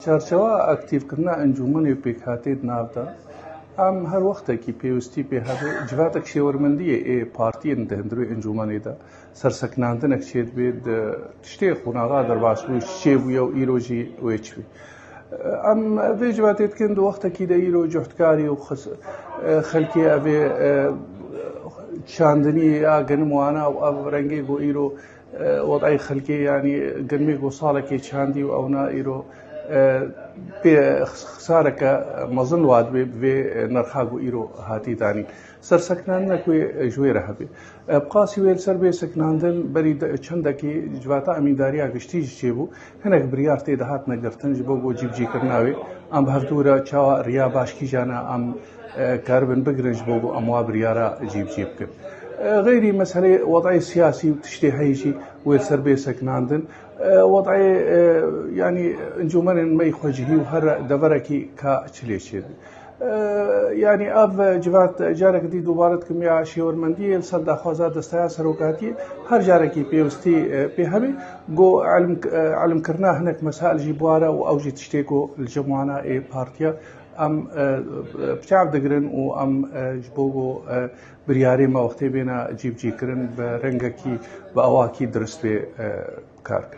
چارچەوە ئەکتیڤکردنا ئەنجومەنی پێکهاتێت ناودا ئەم هەر وەختێکی پێویستی پێ هەبێ جواتێک شێوەرمەندیە پارتیەن دەهێندروی ئەنجومەنێدا سەرسەکناندنێک چێت بێت شتێ خوناغا دەرباسبووی چێ بوویە و ئیرۆژی وێچوی ئەم vê civatêtkên di wextekî de îro cuhtkarî û xelkê ev ê çandinî ya genim wana û ev rengê got îro wedayê xelkê yanî genimê got salekê çandî û ewna îro pê xisareke mezin wat bê bi vê nerxa got îro hatî danîn. Sersekinandina ku ji wê re hebe. Bi qasî wê li ser bê sekinandin berî çendekî civata emîndariya giştî jî çêbû hinek biryar tê de hatine girtin ji bo cîvcîkirina wê em bi hevdûre çawa riya başkîjana em karibin bigirin ji bo em wa biryara cîvcî bikin. غيري مسألة وضعي سياسي وتشتي هيجي ويرسر بي سكناندن وضعي يعني انجومن ما يخوجهي وهر دفركي كاتشليشي يعني اف جوات جارك دي دوبارت كميا شيورمندي الصد خوازا دستايا سروكاتي هر جاركي بيوستي بيهبي جو علم كرنا هناك مسائل جيبوارا واوجي تشتيكو الجمعنا اي بارتيا ام بتعب دقرن و ام جبوغو برياري ما وقتي بينا جيب جيكرن برنگكي باواكي درست بي كارك